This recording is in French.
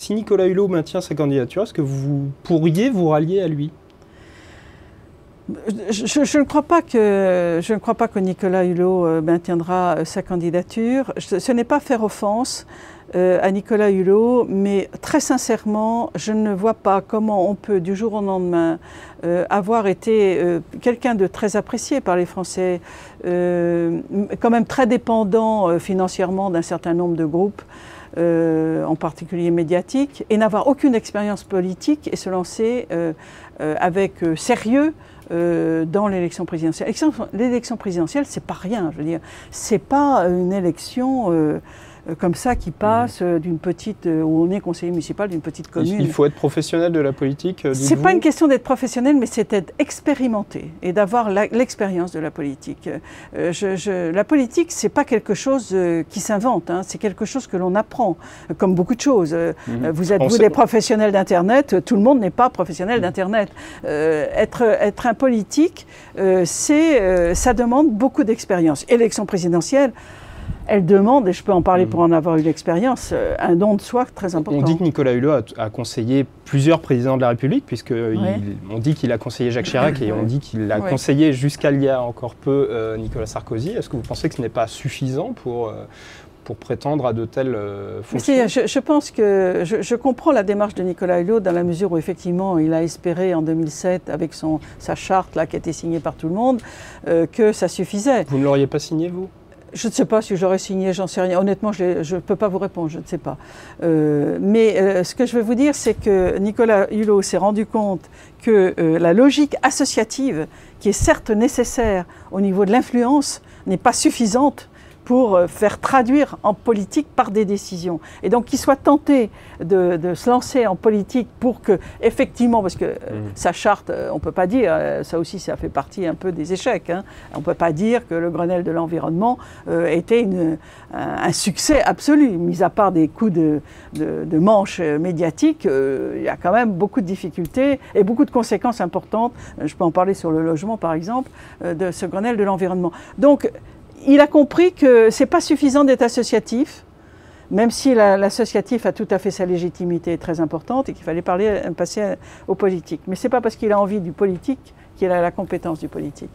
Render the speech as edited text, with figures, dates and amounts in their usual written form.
Si Nicolas Hulot maintient sa candidature, est-ce que vous pourriez vous rallier à lui? Je ne crois pas que Nicolas Hulot maintiendra sa candidature. Ce n'est pas faire offense à Nicolas Hulot, mais très sincèrement, je ne vois pas comment on peut du jour au lendemain avoir été quelqu'un de très apprécié par les Français, quand même très dépendant financièrement d'un certain nombre de groupes, en particulier médiatiques, et n'avoir aucune expérience politique et se lancer avec sérieux dans l'élection présidentielle. L'élection présidentielle, c'est pas rien, je veux dire. C'est pas une élection comme ça qui passe d'une petite, où on est conseiller municipal d'une petite commune. Il faut être professionnel de la politique, c'est pas une question d'être professionnel, mais c'est d'être expérimenté et d'avoir l'expérience de la politique. La politique, c'est pas quelque chose qui s'invente, hein, c'est quelque chose que l'on apprend, comme beaucoup de choses. Vous êtes des professionnels d'Internet, tout le monde n'est pas professionnel d'Internet. Être un politique, ça demande beaucoup d'expérience. Élection présidentielle, elle demande, et je peux en parler pour en avoir eu l'expérience, un don de soi très important. On dit que Nicolas Hulot a conseillé plusieurs présidents de la République, puisqu'on dit qu'il a conseillé Jacques Chirac et on dit qu'il a conseillé jusqu'à il y a encore peu Nicolas Sarkozy. Est-ce que vous pensez que ce n'est pas suffisant pour prétendre à de telles fonctions? Je pense que je comprends la démarche de Nicolas Hulot dans la mesure où effectivement il a espéré en 2007 avec sa charte là, qui a été signée par tout le monde que ça suffisait. Vous ne l'auriez pas signé vous? Je ne sais pas si j'aurais signé, j'en sais rien. Honnêtement, je ne peux pas vous répondre, je ne sais pas. Mais ce que je veux vous dire, c'est que Nicolas Hulot s'est rendu compte que la logique associative, qui est certes nécessaire au niveau de l'influence, n'est pas suffisante pour faire traduire en politique par des décisions. Et donc qu'il soit tenté de se lancer en politique pour que, effectivement, parce que sa charte, on ne peut pas dire, ça aussi ça fait partie un peu des échecs, hein, on ne peut pas dire que le Grenelle de l'environnement était un succès absolu, mis à part des coups de manche médiatiques, il y a quand même beaucoup de difficultés et beaucoup de conséquences importantes, je peux en parler sur le logement par exemple, de ce Grenelle de l'environnement. Donc, il a compris que ce n'est pas suffisant d'être associatif, même si l'associatif a tout à fait sa légitimité très importante et qu'il fallait passer au politique. Mais ce n'est pas parce qu'il a envie du politique qu'il a la compétence du politique.